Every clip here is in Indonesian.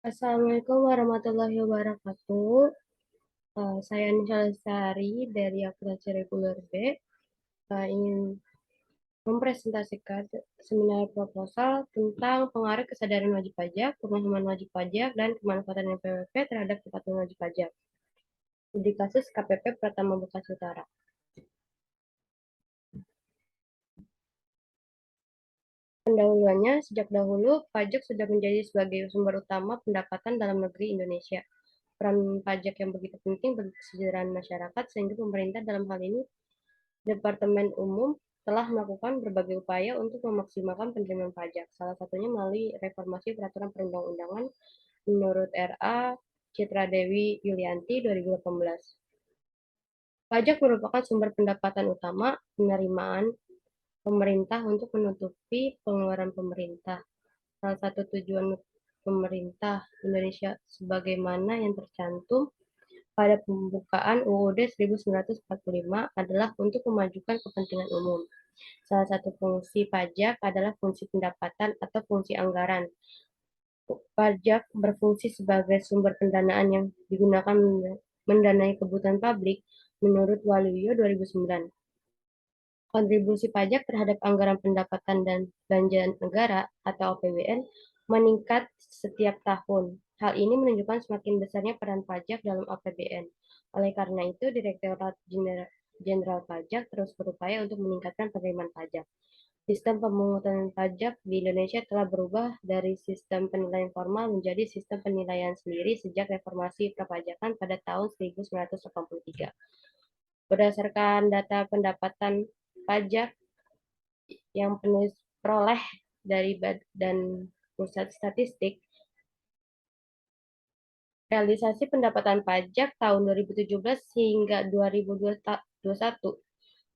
Assalamualaikum warahmatullahi wabarakatuh. Saya Nisha Lestari dari Akuntansi Reguler B. Ingin mempresentasikan seminar proposal tentang pengaruh kesadaran wajib pajak, pemahaman wajib pajak, dan kemanfaatan NPWP terhadap kepatuhan wajib pajak di kasus KPP Pratama Bekasi Utara. Pendahuluannya, sejak dahulu, pajak sudah menjadi sebagai sumber utama pendapatan dalam negeri Indonesia. Peran pajak yang begitu penting bagi kesejahteraan masyarakat, sehingga pemerintah dalam hal ini Departemen Umum telah melakukan berbagai upaya untuk memaksimalkan penerimaan pajak, salah satunya melalui reformasi peraturan perundang-undangan menurut RA Citra Dewi Yulianti 2018. Pajak merupakan sumber pendapatan utama penerimaan pemerintah untuk menutupi pengeluaran pemerintah. Salah satu tujuan pemerintah Indonesia sebagaimana yang tercantum pada pembukaan UUD 1945 adalah untuk memajukan kepentingan umum. Salah satu fungsi pajak adalah fungsi pendapatan atau fungsi anggaran. Pajak berfungsi sebagai sumber pendanaan yang digunakan mendanai kebutuhan publik menurut Waluyo 2009. Kontribusi pajak terhadap anggaran pendapatan dan belanja negara atau APBN meningkat setiap tahun. Hal ini menunjukkan semakin besarnya peran pajak dalam APBN. Oleh karena itu, Direktorat Jenderal Pajak terus berupaya untuk meningkatkan penerimaan pajak. Sistem pemungutan pajak di Indonesia telah berubah dari sistem penilaian formal menjadi sistem penilaian sendiri sejak reformasi perpajakan pada tahun 1983. Berdasarkan data pendapatan pajak yang penulis peroleh dari Badan Pusat Statistik, realisasi pendapatan pajak tahun 2017 hingga 2021,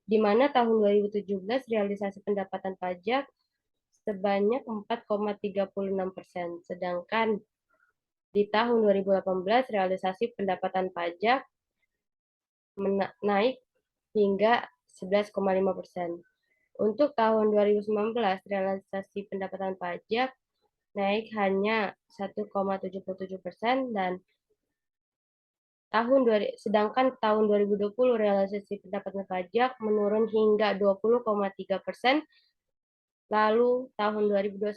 di mana tahun 2017 realisasi pendapatan pajak sebanyak 4,36%, sedangkan di tahun 2018 realisasi pendapatan pajak naik hingga 11,5%. Untuk tahun 2019, realisasi pendapatan pajak naik hanya 1,77% dan sedangkan tahun 2020 realisasi pendapatan pajak menurun hingga 20,3%. Lalu tahun 2021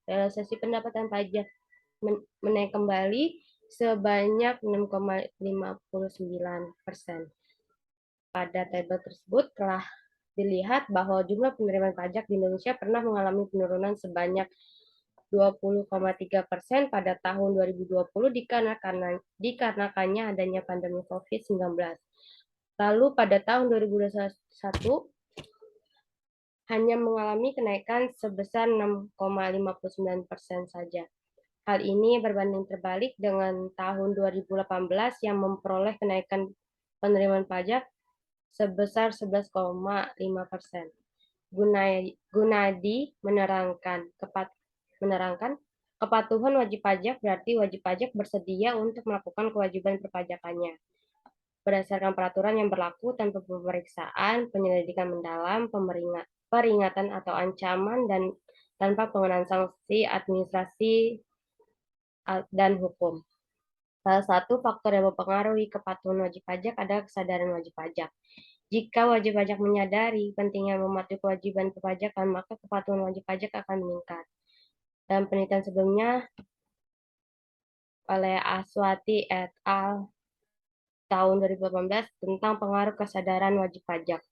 realisasi pendapatan pajak menaik kembali sebanyak 6,59%. Pada tabel tersebut telah dilihat bahwa jumlah penerimaan pajak di Indonesia pernah mengalami penurunan sebanyak 20,3% pada tahun 2020 dikarenakannya adanya pandemi COVID-19. Lalu pada tahun 2021 hanya mengalami kenaikan sebesar 6,59% saja. Hal ini berbanding terbalik dengan tahun 2018 yang memperoleh kenaikan penerimaan pajak sebesar 11,5%. Gunadi menerangkan kepatuhan wajib pajak berarti wajib pajak bersedia untuk melakukan kewajiban perpajakannya berdasarkan peraturan yang berlaku tanpa pemeriksaan, penyelidikan mendalam, peringatan atau ancaman, dan tanpa pengenaan sanksi administrasi dan hukum. Salah satu faktor yang mempengaruhi kepatuhan wajib pajak adalah kesadaran wajib pajak. Jika wajib pajak menyadari pentingnya mematuhi kewajiban perpajakan, maka kepatuhan wajib pajak akan meningkat. Dalam penelitian sebelumnya oleh Aswati et al. Tahun 2018 tentang pengaruh kesadaran wajib pajak,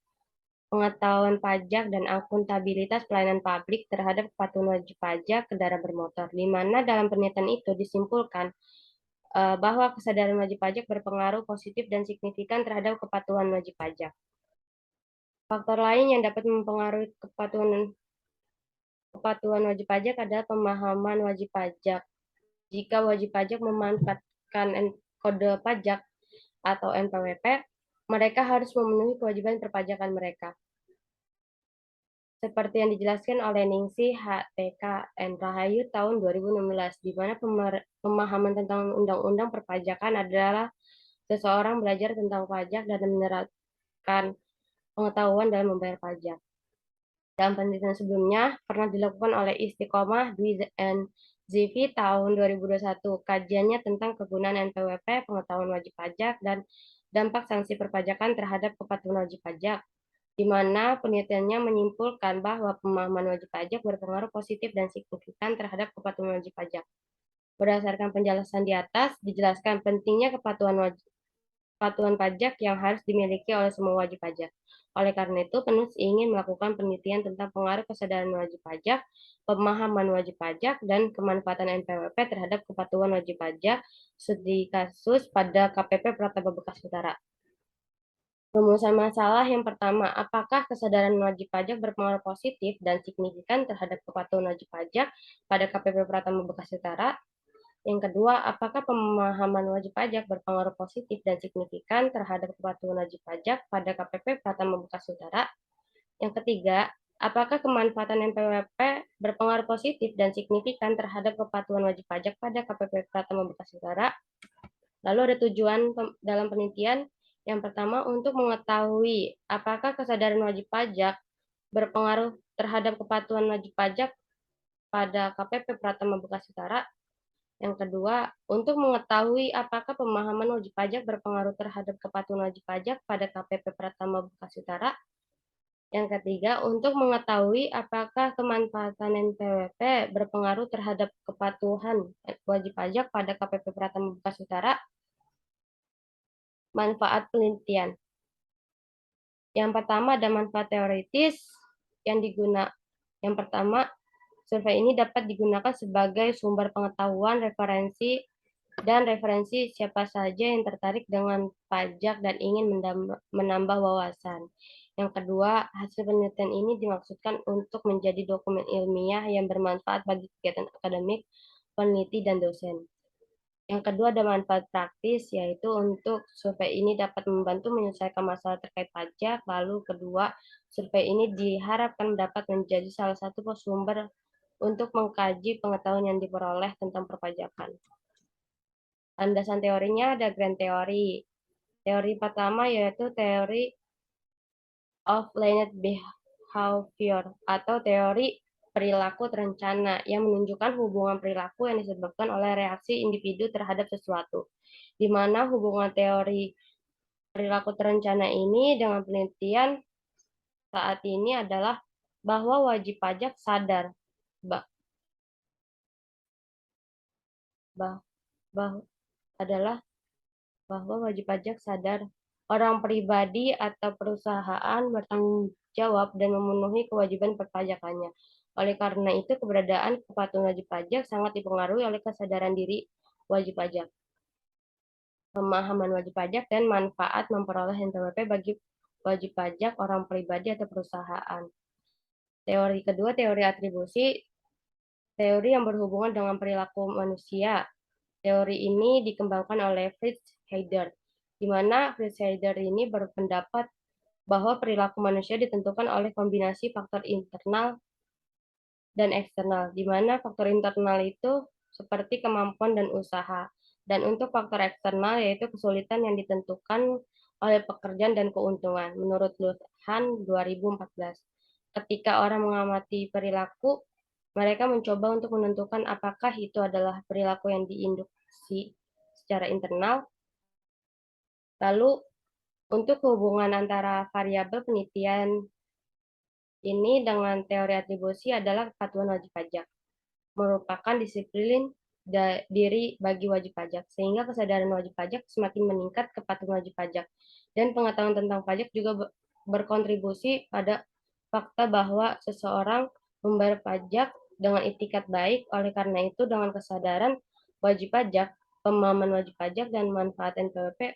pengetahuan pajak, dan akuntabilitas pelayanan publik terhadap kepatuhan wajib pajak kendaraan bermotor, di mana dalam penelitian itu disimpulkan bahwa kesadaran wajib pajak berpengaruh positif dan signifikan terhadap kepatuhan wajib pajak. Faktor lain yang dapat mempengaruhi kepatuhan wajib pajak adalah pemahaman wajib pajak. Jika wajib pajak memanfaatkan kode pajak atau NPWP, mereka harus memenuhi kewajiban perpajakan mereka. Seperti yang dijelaskan oleh Ningsih HTK N. Rahayu tahun 2016, di mana pemahaman tentang undang-undang perpajakan adalah seseorang belajar tentang pajak dan menerapkan pengetahuan dalam membayar pajak. Dalam penelitian sebelumnya, pernah dilakukan oleh Istiqomah, Dwi, and Zivi tahun 2021. Kajiannya tentang kegunaan NPWP, pengetahuan wajib pajak, dan dampak sanksi perpajakan terhadap kepatuhan wajib pajak, di mana penelitiannya menyimpulkan bahwa pemahaman wajib pajak berpengaruh positif dan signifikan terhadap kepatuhan wajib pajak. Berdasarkan penjelasan di atas, dijelaskan pentingnya kepatuhan pajak yang harus dimiliki oleh semua wajib pajak. Oleh karena itu, penulis ingin melakukan penelitian tentang pengaruh kesadaran wajib pajak, pemahaman wajib pajak, dan kemanfaatan NPWP terhadap kepatuhan wajib pajak studi kasus pada KPP Pratama Bekasi Utara. Rumusan masalah yang pertama, apakah kesadaran wajib pajak berpengaruh positif dan signifikan terhadap kepatuhan wajib pajak pada KPP Pratama Bekasi Utara? Yang kedua, apakah pemahaman wajib pajak berpengaruh positif dan signifikan terhadap kepatuhan wajib pajak pada KPP Pratama Bekasi Utara? Yang ketiga, apakah kemanfaatan NPWP berpengaruh positif dan signifikan terhadap kepatuhan wajib pajak pada KPP Pratama Bekasi Utara? Lalu ada tujuan dalam penelitian. Yang pertama, untuk mengetahui apakah kesadaran wajib pajak berpengaruh terhadap kepatuhan wajib pajak pada KPP Pratama Bekasi Utara. Yang kedua, untuk mengetahui apakah pemahaman wajib pajak berpengaruh terhadap kepatuhan wajib pajak pada KPP Pratama Bekasi Utara. Yang ketiga, untuk mengetahui apakah kemanfaatan NPWP berpengaruh terhadap kepatuhan wajib pajak pada KPP Pratama Bekasi Utara. Manfaat penelitian. Yang pertama ada manfaat teoritis yang digunakan. Yang pertama, survei ini dapat digunakan sebagai sumber pengetahuan, referensi siapa saja yang tertarik dengan pajak dan ingin menambah wawasan. Yang kedua, hasil penelitian ini dimaksudkan untuk menjadi dokumen ilmiah yang bermanfaat bagi kegiatan akademik, peneliti, dan dosen. Yang kedua ada manfaat praktis, yaitu untuk survei ini dapat membantu menyelesaikan masalah terkait pajak. Lalu kedua, survei ini diharapkan dapat menjadi salah satu sumber untuk mengkaji pengetahuan yang diperoleh tentang perpajakan. Landasan teorinya ada grand teori. Teori pertama yaitu teori of learned behavior atau teori perilaku terencana yang menunjukkan hubungan perilaku yang disebabkan oleh reaksi individu terhadap sesuatu, di mana hubungan teori perilaku terencana ini dengan penelitian saat ini adalah bahwa wajib pajak sadar bah, bah, adalah bahwa wajib pajak sadar orang pribadi atau perusahaan bertanggung jawab dan memenuhi kewajiban perpajakannya. Oleh karena itu, keberadaan kepatuhan wajib pajak sangat dipengaruhi oleh kesadaran diri wajib pajak, pemahaman wajib pajak, dan manfaat memperoleh NPWP bagi wajib pajak orang pribadi atau perusahaan. Teori kedua, teori atribusi, teori yang berhubungan dengan perilaku manusia. Teori ini dikembangkan oleh Fritz Heider, di mana Fritz Heider ini berpendapat bahwa perilaku manusia ditentukan oleh kombinasi faktor internal dan eksternal, di mana faktor internal itu seperti kemampuan dan usaha, dan untuk faktor eksternal yaitu kesulitan yang ditentukan oleh pekerjaan dan keuntungan. Menurut Luhhan 2014, ketika orang mengamati perilaku, mereka mencoba untuk menentukan apakah itu adalah perilaku yang diinduksi secara internal. Lalu, untuk hubungan antara variabel penelitian ini dengan teori atribusi adalah kepatuhan wajib pajak, merupakan disiplin diri bagi wajib pajak, sehingga kesadaran wajib pajak semakin meningkat kepatuhan wajib pajak. Dan pengetahuan tentang pajak juga berkontribusi pada fakta bahwa seseorang membayar pajak dengan itikat baik. Oleh karena itu, dengan kesadaran wajib pajak, pemahaman wajib pajak, dan manfaat NPWP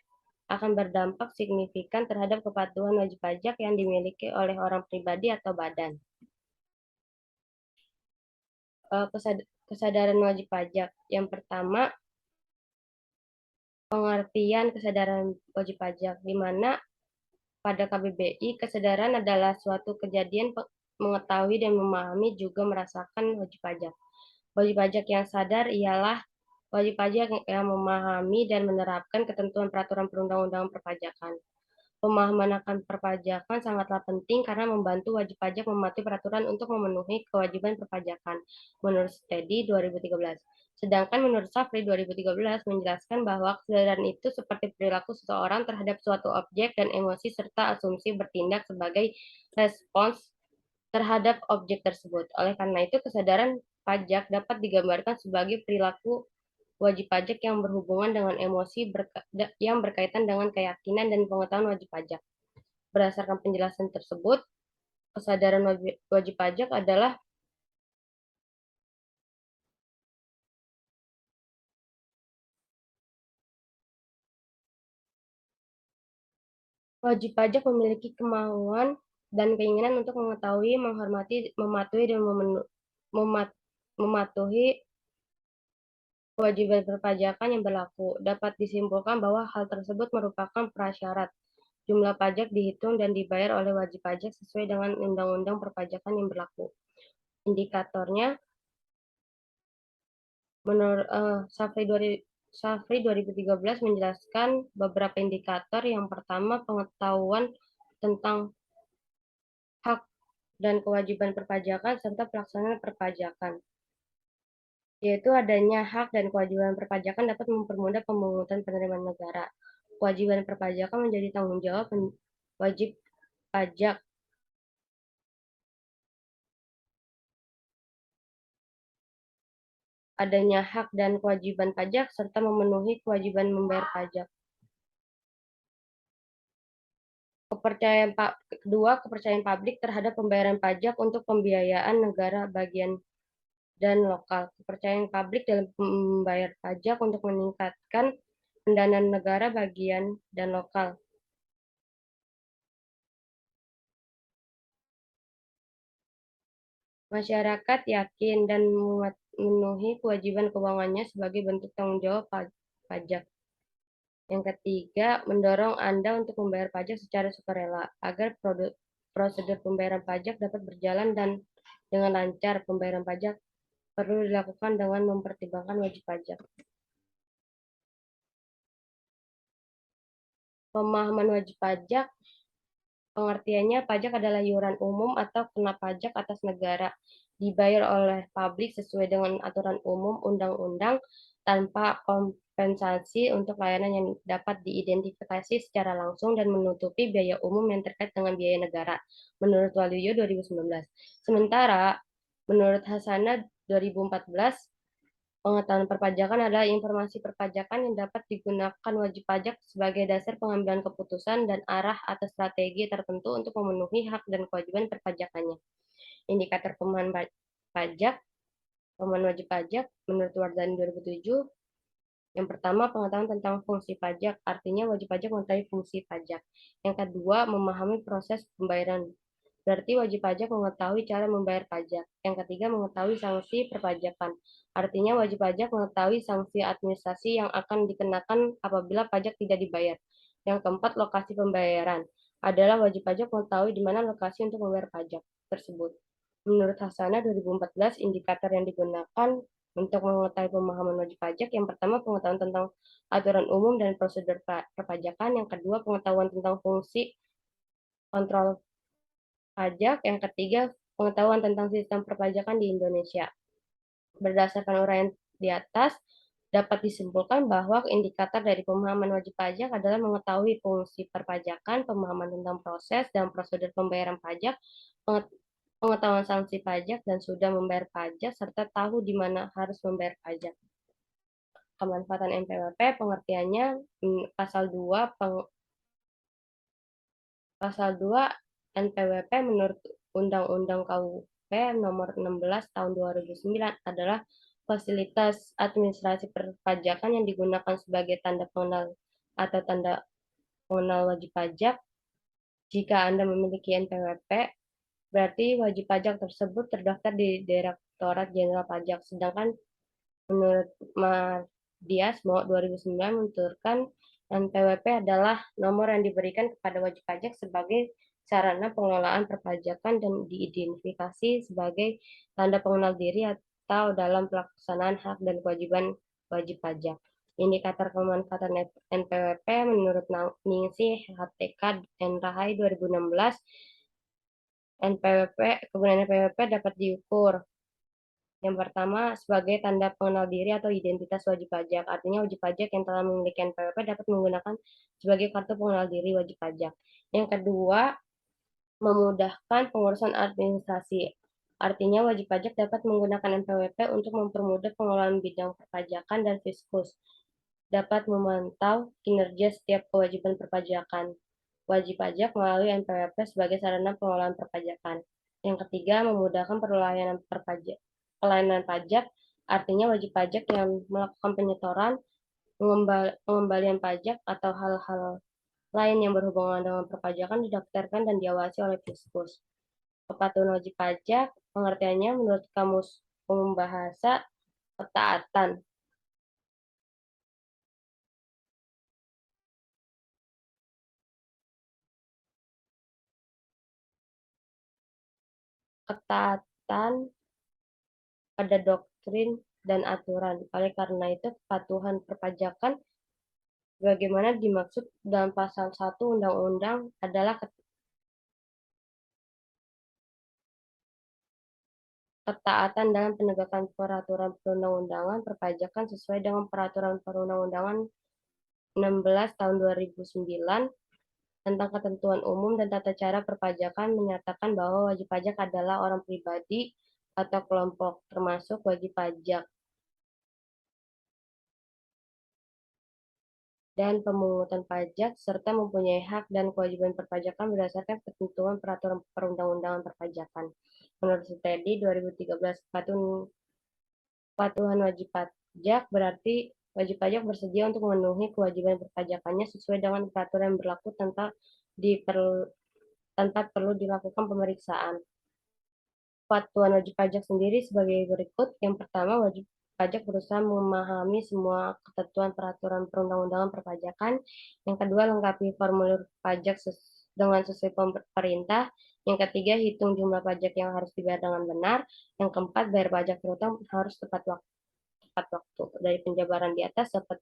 akan berdampak signifikan terhadap kepatuhan wajib pajak yang dimiliki oleh orang pribadi atau badan. Kesadaran wajib pajak. Yang pertama, pengertian kesadaran wajib pajak, di mana pada KBBI, kesadaran adalah suatu kejadian mengetahui dan memahami juga merasakan wajib pajak. Wajib pajak yang sadar ialah wajib pajak yang memahami dan menerapkan ketentuan peraturan perundang-undangan perpajakan. Pemahaman akan perpajakan sangatlah penting karena membantu wajib pajak mematuhi peraturan untuk memenuhi kewajiban perpajakan, menurut Steady 2013. Sedangkan menurut Safri 2013 menjelaskan bahwa kesadaran itu seperti perilaku seseorang terhadap suatu objek dan emosi serta asumsi bertindak sebagai respons terhadap objek tersebut. Oleh karena itu, kesadaran pajak dapat digambarkan sebagai perilaku wajib pajak yang berhubungan dengan emosi yang berkaitan dengan keyakinan dan pengetahuan wajib pajak. Berdasarkan penjelasan tersebut, kesadaran wajib pajak adalah wajib pajak memiliki kemauan dan keinginan untuk mengetahui, menghormati, mematuhi, dan mematuhi kewajiban perpajakan yang berlaku. Dapat disimpulkan bahwa hal tersebut merupakan prasyarat. Jumlah pajak dihitung dan dibayar oleh wajib pajak sesuai dengan undang-undang perpajakan yang berlaku. Indikatornya, menurut Safri 2013 menjelaskan beberapa indikator. Yang pertama, pengetahuan tentang hak dan kewajiban perpajakan serta pelaksanaan perpajakan, yaitu adanya hak dan kewajiban perpajakan dapat mempermudah pemungutan penerimaan negara. Kewajiban perpajakan menjadi tanggung jawab wajib pajak. Adanya hak dan kewajiban pajak serta memenuhi kewajiban membayar pajak. Kedua, kepercayaan publik terhadap pembayaran pajak untuk pembiayaan negara bagian dan lokal. Kepercayaan publik dalam membayar pajak untuk meningkatkan pendanaan negara bagian dan lokal. Masyarakat yakin dan memenuhi kewajiban keuangannya sebagai bentuk tanggung jawab pajak. Yang ketiga, mendorong Anda untuk membayar pajak secara sukarela agar prosedur pembayaran pajak dapat berjalan dan dengan lancar. Pembayaran pajak perlu dilakukan dengan mempertimbangkan wajib pajak. Pemahaman wajib pajak, pengertiannya pajak adalah iuran umum atau kena pajak atas negara, dibayar oleh publik sesuai dengan aturan umum undang-undang tanpa kompensasi untuk layanan yang dapat diidentifikasi secara langsung dan menutupi biaya umum yang terkait dengan biaya negara, menurut Waluyo 2019. Sementara, menurut Hasana 2014, pengetahuan perpajakan adalah informasi perpajakan yang dapat digunakan wajib pajak sebagai dasar pengambilan keputusan dan arah atas strategi tertentu untuk memenuhi hak dan kewajiban perpajakannya. Indikator pemahaman pajak, pemahaman wajib pajak, menurut Wardani 2007, yang pertama, pengetahuan tentang fungsi pajak, artinya wajib pajak mengetahui fungsi pajak. Yang kedua, memahami proses pembayaran, berarti wajib pajak mengetahui cara membayar pajak. Yang ketiga, mengetahui sanksi perpajakan, artinya wajib pajak mengetahui sanksi administrasi yang akan dikenakan apabila pajak tidak dibayar. Yang keempat, lokasi pembayaran, adalah wajib pajak mengetahui di mana lokasi untuk membayar pajak tersebut. Menurut Hasana 2014, indikator yang digunakan untuk mengetahui pemahaman wajib pajak, yang pertama pengetahuan tentang aturan umum dan prosedur perpajakan, yang kedua pengetahuan tentang fungsi kontrol pajak, yang ketiga pengetahuan tentang sistem perpajakan di Indonesia. Berdasarkan uraian di atas, dapat disimpulkan bahwa indikator dari pemahaman wajib pajak adalah mengetahui fungsi perpajakan, pemahaman tentang proses dan prosedur pembayaran pajak, pengetahuan sanksi pajak dan sudah membayar pajak, serta tahu di mana harus membayar pajak. Kemanfaatan NPWP, pengertiannya pasal 2 NPWP menurut Undang-Undang KUP nomor 16 tahun 2009 adalah fasilitas administrasi perpajakan yang digunakan sebagai tanda pengenal atau tanda pengenal wajib pajak. Jika Anda memiliki NPWP, berarti wajib pajak tersebut terdaftar di Direktorat Jenderal Pajak. Sedangkan menurut Mardiasmo 2009 menuturkan NPWP adalah nomor yang diberikan kepada wajib pajak sebagai sarana pengelolaan perpajakan dan diidentifikasi sebagai tanda pengenal diri atau dalam pelaksanaan hak dan kewajiban wajib pajak. Indikator pemanfaatan NPWP menurut Ningsih HTK dan Rahai 2016, NPWP, kegunaan NPWP dapat diukur. Yang pertama, sebagai tanda pengenal diri atau identitas wajib pajak. Artinya wajib pajak yang telah memiliki NPWP dapat menggunakan sebagai kartu pengenal diri wajib pajak. Yang kedua, memudahkan pengurusan administrasi. Artinya wajib pajak dapat menggunakan NPWP untuk mempermudah pengelolaan bidang perpajakan dan fiskus. Dapat memantau kinerja setiap kewajiban perpajakan wajib pajak melalui NPWP sebagai sarana pengelolaan perpajakan. Yang ketiga, memudahkan pelayanan pajak, artinya wajib pajak yang melakukan penyetoran, pengembalian pajak, atau hal-hal lain yang berhubungan dengan perpajakan didaftarkan dan diawasi oleh Fiskus. Kepatuhan wajib pajak, pengertiannya menurut Kamus Umum Bahasa, ketaatan. Ketaatan pada doktrin dan aturan. Oleh karena itu, kepatuhan perpajakan bagaimana dimaksud dalam pasal 1 Undang-Undang adalah ketaatan dalam penegakan peraturan perundang-undangan perpajakan sesuai dengan peraturan perundang-undangan 16 tahun 2009 tentang ketentuan umum dan tata cara perpajakan menyatakan bahwa wajib pajak adalah orang pribadi atau kelompok termasuk wajib pajak dan pemungutan pajak serta mempunyai hak dan kewajiban perpajakan berdasarkan ketentuan peraturan perundang-undangan perpajakan. Menurut Sutedi 2013, kepatuhan wajib pajak berarti wajib pajak bersedia untuk memenuhi kewajiban perpajakannya sesuai dengan peraturan yang berlaku tanpa perlu dilakukan pemeriksaan. Kepatuhan wajib pajak sendiri sebagai berikut. Yang pertama, wajib pajak berusaha memahami semua ketentuan peraturan perundang-undangan perpajakan. Yang kedua, lengkapi formulir pajak dengan sesuai perintah. Yang ketiga, hitung jumlah pajak yang harus dibayar dengan benar. Yang keempat, bayar pajak terutama harus tepat waktu. Dari penjabaran di atas dapat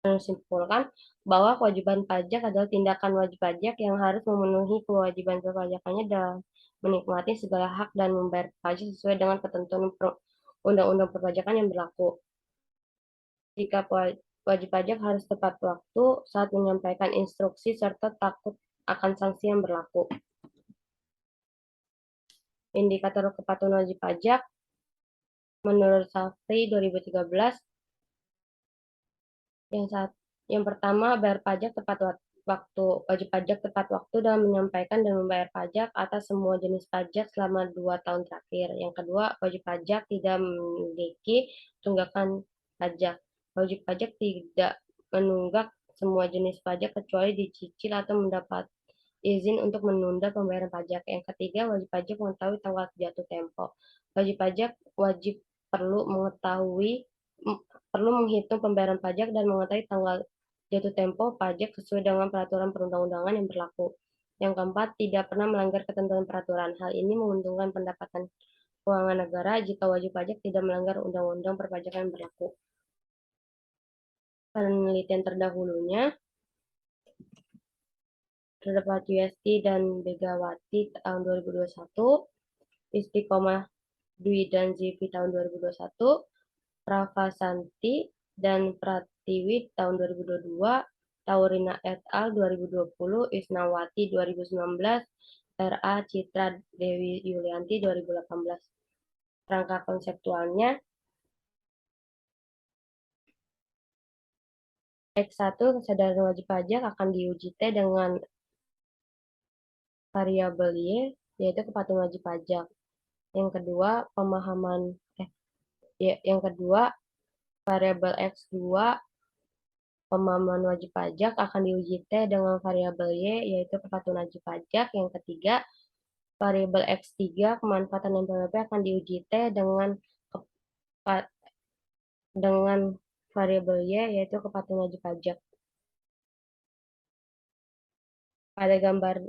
menyimpulkan bahwa kewajiban pajak adalah tindakan wajib pajak yang harus memenuhi kewajiban perpajakannya dalam menikmati segala hak dan membayar pajak sesuai dengan ketentuan undang-undang perpajakan yang berlaku. Jika wajib pajak harus tepat waktu saat menyampaikan instruksi serta takut akan sanksi yang berlaku. Indikator kepatuhan wajib pajak menurut Safri 2013 yang pertama, bayar pajak tepat waktu. Wajib pajak tepat waktu dalam menyampaikan dan membayar pajak atas semua jenis pajak selama 2 tahun terakhir. Yang kedua, wajib pajak tidak memiliki tunggakan pajak. Wajib pajak tidak menunggak semua jenis pajak kecuali dicicil atau mendapat izin untuk menunda pembayaran pajak. Yang ketiga, wajib pajak mengetahui tanggal jatuh tempo. Wajib pajak wajib perlu menghitung pembayaran pajak dan mengetahui tanggal jatuh tempo pajak sesuai dengan peraturan perundang-undangan yang berlaku. Yang keempat, tidak pernah melanggar ketentuan peraturan. Hal ini menguntungkan pendapatan keuangan negara jika wajib pajak tidak melanggar undang-undang perpajakan yang berlaku. Penelitian terdahulunya terdapat UST dan Begawati tahun 2021, Istiqomah Dwi dan Zivi tahun 2021, Pravasanti dan Pratiwi tahun 2022, Taurina et al. 2020, Isnawati 2019, RA Citra Dewi Yulianti 2018. Rangka konseptualnya, X1 kesadaran wajib pajak akan diuji T dengan variabel Y, yaitu kepatuhan wajib pajak. Yang kedua, yang kedua, variabel X2 pemahaman wajib pajak akan diuji T dengan variabel Y, yaitu kepatuhan wajib pajak. Yang ketiga, variabel X3 kemanfaatan NPWP akan diuji T dengan variabel Y, yaitu kepatuhan wajib pajak. Pada gambar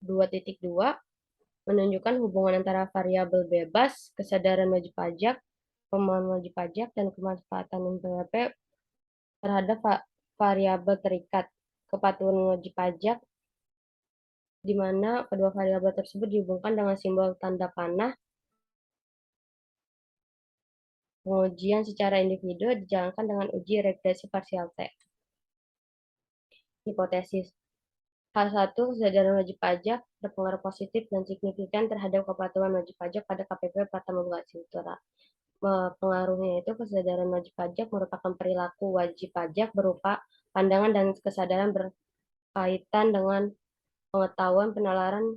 2.2 menunjukkan hubungan antara variabel bebas, kesadaran wajib pajak, pemahaman wajib pajak, dan kemanfaatan NPWP terhadap variabel terikat, kepatuhan wajib pajak, di mana kedua variabel tersebut dihubungkan dengan simbol tanda panah. Pengujian secara individu dijalankan dengan uji regresi parsial T. Hipotesis. Hal satu, kesadaran wajib pajak berpengaruh positif dan signifikan terhadap kepatuhan wajib pajak pada KPP Pratama Bogasiutara. Pengaruhnya itu kesadaran wajib pajak merupakan perilaku wajib pajak berupa pandangan dan kesadaran berkaitan dengan pengetahuan, penalaran,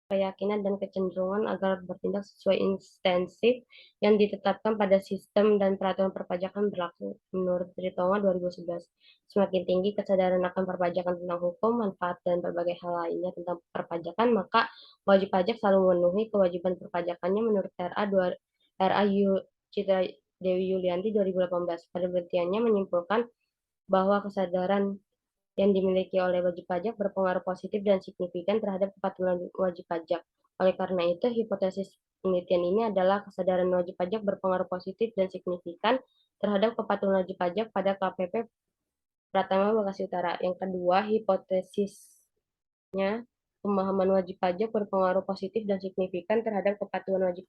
keyakinan, dan kecenderungan agar bertindak sesuai insentif yang ditetapkan pada sistem dan peraturan perpajakan berlaku. Menurut Tritonga 2011, semakin tinggi kesadaran akan perpajakan tentang hukum, manfaat, dan berbagai hal lainnya tentang perpajakan, maka wajib pajak selalu memenuhi kewajiban perpajakannya menurut RA Citra Dewi Yulianti 2018. Penelitiannya menyimpulkan bahwa kesadaran yang dimiliki oleh wajib pajak berpengaruh positif dan signifikan terhadap kepatuhan wajib pajak. Oleh karena itu, hipotesis penelitian ini adalah kesadaran wajib pajak berpengaruh positif dan signifikan terhadap kepatuhan wajib pajak pada KPP Pratama Bekasi Utara. Yang kedua, hipotesisnya pemahaman wajib pajak berpengaruh positif dan signifikan terhadap kepatuhan wajib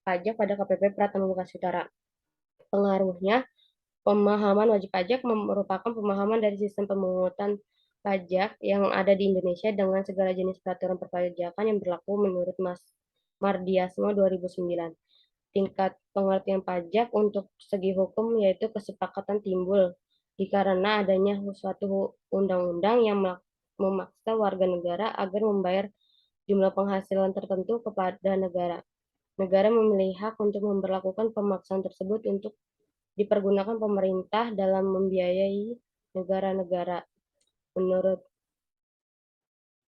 pajak pada KPP Pratama Bekasi Utara. Pengaruhnya, pemahaman wajib pajak merupakan pemahaman dari sistem pemungutan pajak yang ada di Indonesia dengan segala jenis peraturan perpajakan yang berlaku menurut Mas Mardiasmo 2009. Tingkat pengertian pajak untuk segi hukum yaitu kesepakatan timbul dikarenakan adanya suatu undang-undang yang memaksa warga negara agar membayar jumlah penghasilan tertentu kepada negara. Negara memiliki hak untuk memperlakukan pemaksaan tersebut untuk dipergunakan pemerintah dalam membiayai negara-negara. Menurut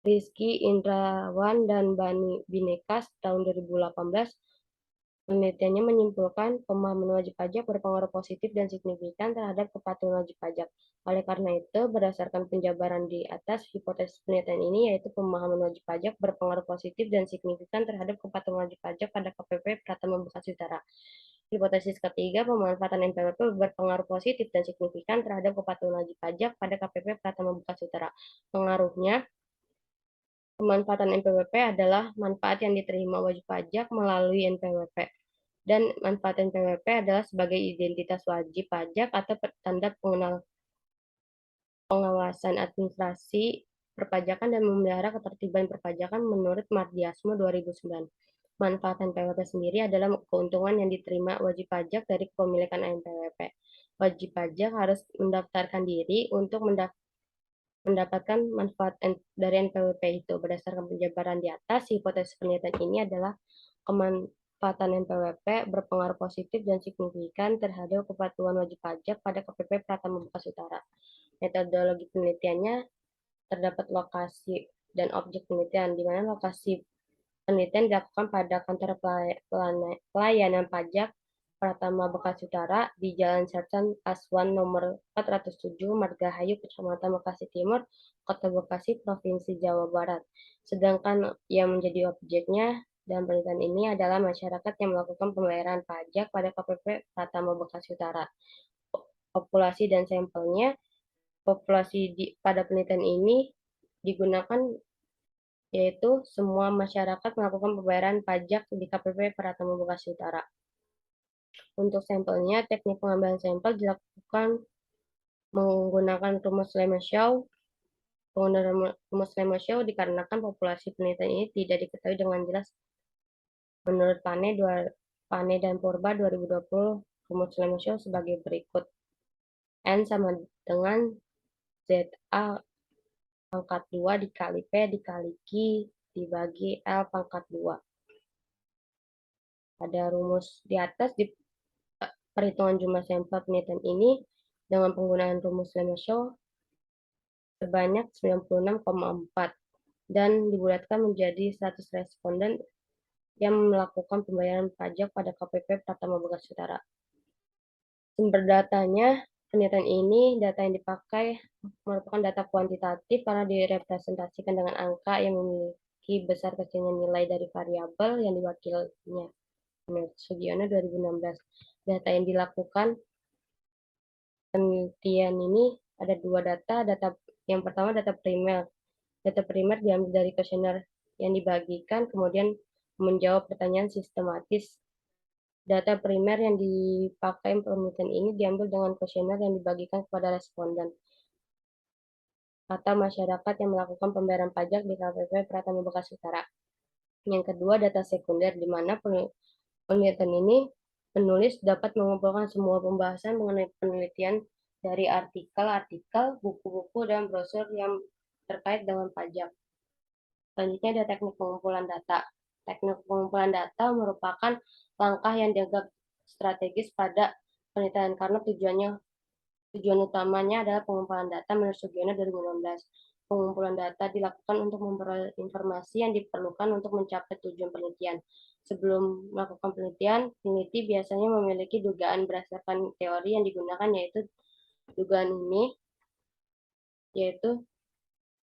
Rizky Indrawan dan Bani Binekas tahun 2018, penelitiannya menyimpulkan pemahaman wajib pajak berpengaruh positif dan signifikan terhadap kepatuhan wajib pajak. Oleh karena itu, berdasarkan penjabaran di atas, hipotesis penelitian ini yaitu pemahaman wajib pajak berpengaruh positif dan signifikan terhadap kepatuhan wajib pajak pada KPP Pratama Bekasi Utara. Hipotesis ketiga, pemanfaatan NPWP berpengaruh positif dan signifikan terhadap kepatuhan wajib pajak pada KPP Pratama Bekasi Utara. Pengaruhnya, pemanfaatan NPWP adalah manfaat yang diterima wajib pajak melalui NPWP. Dan manfaat NPWP adalah sebagai identitas wajib pajak atau tanda pengawasan administrasi perpajakan dan memelihara ketertiban perpajakan menurut Mardiasmo 2009. Manfaat NPWP sendiri adalah keuntungan yang diterima wajib pajak dari kepemilikan NPWP. Wajib pajak harus mendaftarkan diri untuk mendapatkan manfaat dari NPWP itu. Berdasarkan penjabaran di atas, hipotesis penelitian ini adalah kemanfaatan NPWP berpengaruh positif dan signifikan terhadap kepatuhan wajib pajak pada KPP Pratama Bekasi Utara. Metodologi penelitiannya terdapat lokasi dan objek penelitian, di mana lokasi penelitian dilakukan pada kantor pelayanan pajak Pratama Bekasi Utara di Jalan Sersan Aswan nomor 407, Margahayu, Kecamatan Bekasi Timur, Kota Bekasi, Provinsi Jawa Barat. Sedangkan yang menjadi objeknya dalam penelitian ini adalah masyarakat yang melakukan pembayaran pajak pada KPP Pratama Bekasi Utara. Populasi dan sampelnya, populasi pada penelitian ini digunakan yaitu semua masyarakat melakukan pembayaran pajak di KPP Pratama Bekasi Utara. Untuk sampelnya, teknik pengambilan sampel dilakukan menggunakan rumus Lemma-Chow. Penggunaan rumus Lemma-Chow dikarenakan populasi penelitian ini tidak diketahui dengan jelas. Menurut Pane dan Purba 2020, rumus Lemma-Chow sebagai berikut. N sama dengan ZA pangkat 2 dikali P dikali Q dibagi L pangkat 2. Pada rumus di atas, di perhitungan jumlah sampel penelitian ini dengan penggunaan rumus Lemma-Chow sebanyak 96,4 dan dibulatkan menjadi 100 responden yang melakukan pembayaran pajak pada KPP Pratama Bekasi Utara. Sumber datanya, penelitian ini, data yang dipakai merupakan data kuantitatif karena direpresentasikan dengan angka yang memiliki besar kecilnya nilai dari variabel yang diwakilinya. Menurut Sugiono 2016, data yang dilakukan penelitian ini ada dua data yang pertama data primer. Data primer diambil dari kuesioner yang dibagikan, kemudian menjawab pertanyaan sistematis. Data primer yang dipakai penelitian ini diambil dengan kuesioner yang dibagikan kepada responden atau masyarakat yang melakukan pembayaran pajak di KPP Pratama Bekasi Utara. Yang kedua, data sekunder, di mana penelitian ini penulis dapat mengumpulkan semua pembahasan mengenai penelitian dari artikel-artikel, buku-buku, dan brosur yang terkait dengan pajak. Selanjutnya ada teknik pengumpulan data. Teknik pengumpulan data merupakan langkah yang dianggap strategis pada penelitian karena tujuan utamanya adalah pengumpulan data menurut Sugiono 2016. Pengumpulan data dilakukan untuk memperoleh informasi yang diperlukan untuk mencapai tujuan penelitian. Sebelum melakukan penelitian, peneliti biasanya memiliki dugaan berdasarkan teori yang digunakan, yaitu dugaan ini yaitu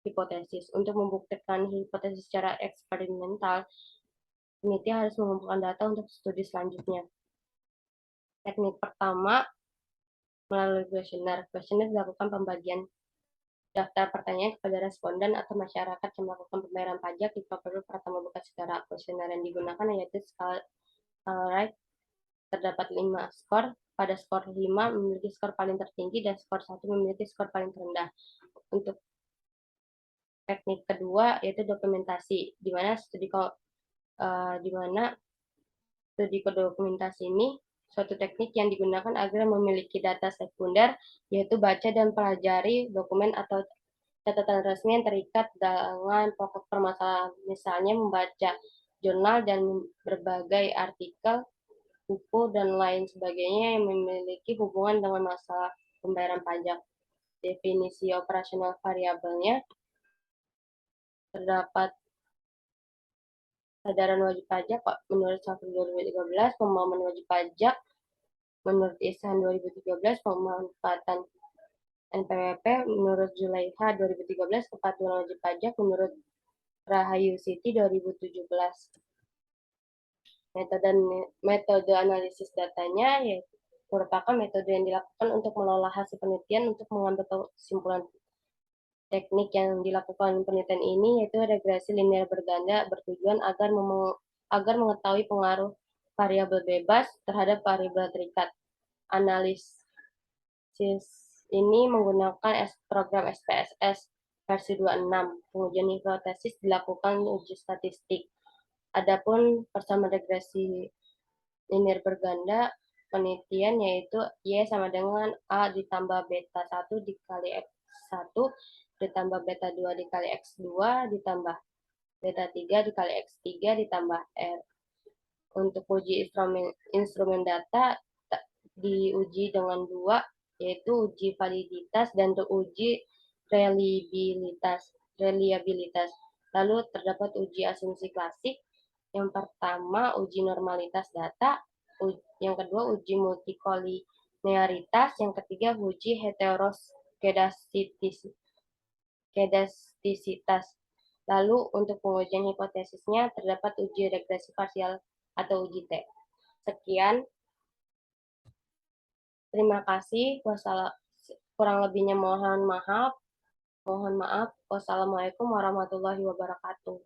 hipotesis. Untuk membuktikan hipotesis secara eksperimental, peneliti harus mengumpulkan data untuk studi selanjutnya. Teknik pertama melalui kuesioner. Kuesioner dilakukan pembagian daftar pertanyaan kepada responden atau masyarakat yang melakukan pembayaran pajak di KPP Pratama Bekasi Utara. Kuesioner yang digunakan yaitu skala right, terdapat 5 skor. Pada skor 5 memiliki skor paling tertinggi dan skor 1 memiliki skor paling terendah. Untuk teknik kedua yaitu dokumentasi, di mana studi dokumentasi ini suatu teknik yang digunakan agar memiliki data sekunder, yaitu baca dan pelajari dokumen atau catatan resmi yang terikat dengan pokok permasalahan, misalnya membaca jurnal dan berbagai artikel, buku, dan lain sebagainya yang memiliki hubungan dengan masalah pembayaran pajak. Definisi operasional variabelnya terdapat kesadaran wajib pajak menurut Syafri 2013, pemahaman wajib pajak menurut Ihsan 2013, pemanfaatan NPWP menurut Zulaiha 2013, kepatuhan wajib pajak menurut Rahayu Siti 2017. Metode analisis datanya yaitu merupakan metode yang dilakukan untuk mengolah hasil penelitian untuk mengambil kesimpulan. Teknik yang dilakukan penelitian ini yaitu regresi linear berganda bertujuan agar mengetahui pengaruh variabel bebas terhadap variabel terikat. Analisis ini menggunakan program SPSS versi 26. Pengujian hipotesis dilakukan uji statistik. Adapun persamaan regresi linear berganda penelitian yaitu Y sama dengan A ditambah beta 1 dikali X1 ditambah beta 2 dikali X2 ditambah beta 3 dikali X3 ditambah R. Untuk uji instrumen data diuji dengan dua, yaitu uji validitas dan uji reliabilitas. Lalu terdapat uji asumsi klasik. Yang pertama uji normalitas data, yang kedua uji multikolinearitas, yang ketiga uji heteroskedastisitas. Lalu untuk pengujian hipotesisnya terdapat uji regresi parsial atau uji T. Sekian, terima kasih. Kurang lebihnya mohon maaf. Wassalamualaikum warahmatullahi wabarakatuh.